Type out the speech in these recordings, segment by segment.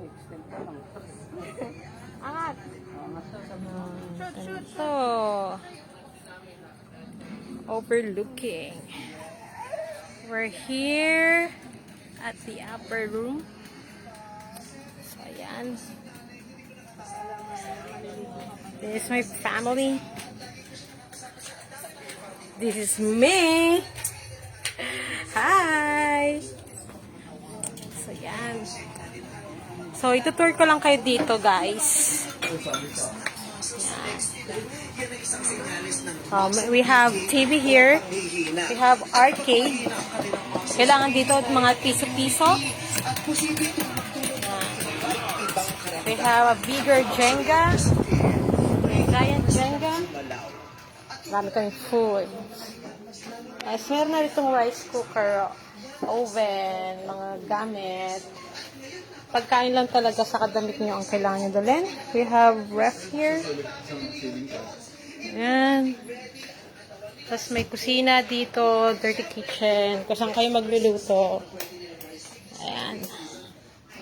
extend pa lang. Angat. Ito. Overlooking. We're here at the upper room. So, ayan. This is my family. This is me. Hi! So, yan. So, itutour ko lang kayo dito, guys. We have TV here. We have arcade. Kailangan dito mga piso-piso. We have a bigger Jenga. Giant Jenga. Marami kayong food. As meron na itong rice cooker, oven, mga gamit. Pagkain lang talaga sa kadamit nyo ang kailangan nyo dalhin. We have ref here. Ayan. Tapos may kusina dito, dirty kitchen. Kung saan kayo magluluto. Ayan.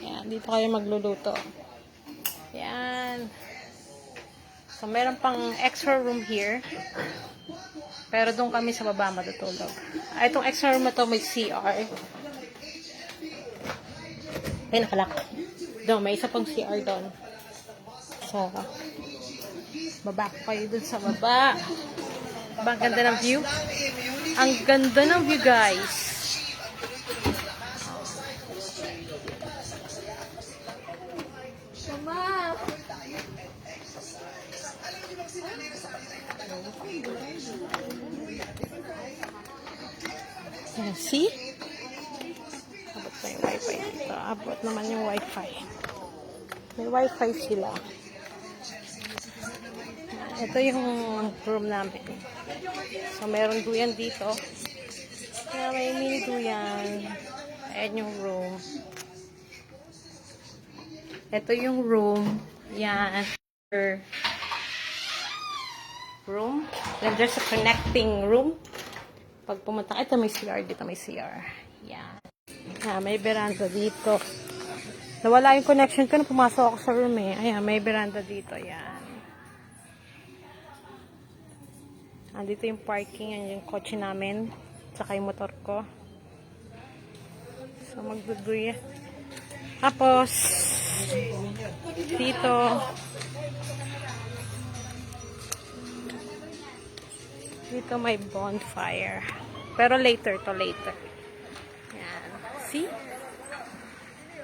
Ayan, dito kayo magluluto. Ayan. So, meron pang extra room here. Pero doon kami sa baba matutulog. Itong extra room na to may CR. Ay, nakalak. Doon, may isa pang CR doon. So, baba ko kayo doon sa baba. Ang ganda ng view. Ang ganda ng view, guys. Mama! See? Abot na yung wifi dito. Abot naman yung wifi. May wifi sila. Ito yung room namin. So, meron duyan dito. Kaya may mini duyan. Ayan yung room. Ito yung room. Yan. Room. Then there's a connecting room. Pag pumunta, ito may CR. Dito may CR. Yan. May veranda dito. Nawala yung connection ko nung pumasok ako sa room eh. Ayan, may veranda dito. Yan. Andito yung parking. Yan yung kotse namin. Saka yung motor ko. So, magduduya. Tapos, dito, may bonfire. Pero later to later. Yan. See?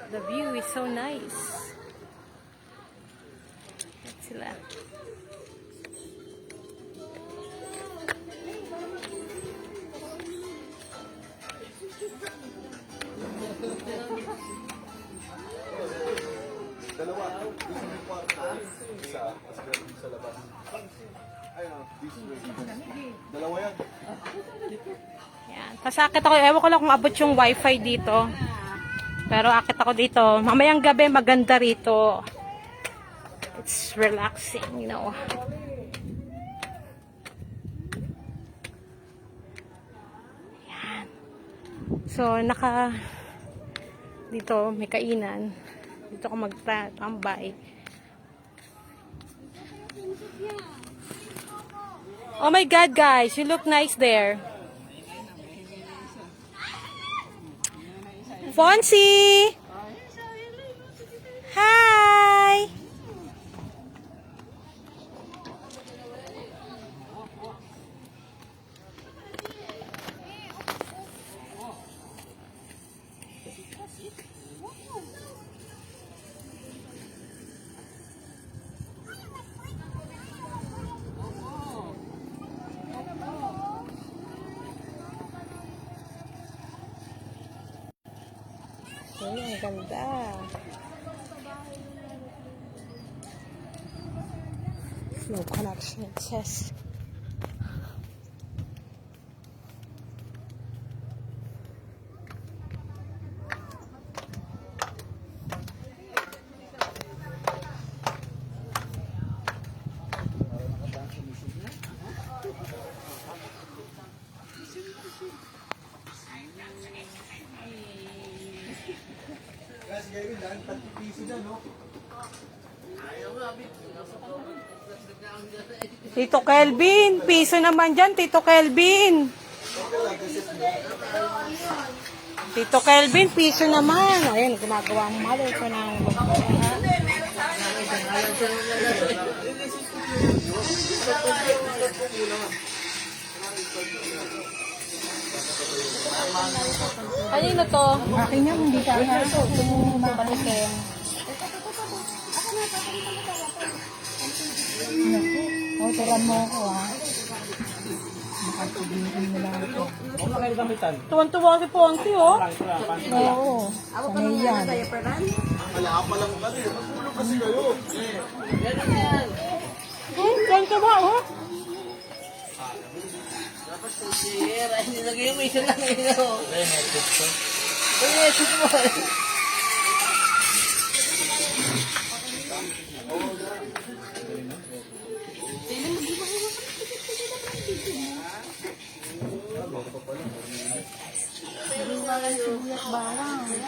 The view is so nice. Yan sila. Dalawa. Isa sa labas. Ayun, this way. Dalawa yan. Yan. Tapos akit ako, ewan ko lang kung abot yung wifi dito. Pero akit ako dito. Mamayang gabi maganda rito. It's relaxing, you know. Yan. So, dito may kainan. Dito ako magtambay. Oh my God, guys, you look nice there. Fonzie! Hi! Ay, ang ganda. No connection, it says. Guys, gawin lang. tagpipiso na, no? Tito Kelvin, piso naman dyan, Tito Kelvin. Tito Kelvin, piso naman. Ayun, gumagawa ang mother ko ng kanino to? Akin yan, hindi ka na. Balikin. O, turan mo ako ha. Makasibihin mo lang ako. Tuwan-tuwa si Ponti, oh. Oo, sanay yan. Wala pa lang kami. Magulong kasi kayo. Tuwan-tuwa, oh. Hindi lagay mo isa lang ino. Benetis mo. Hindi wala sibuyas bawang.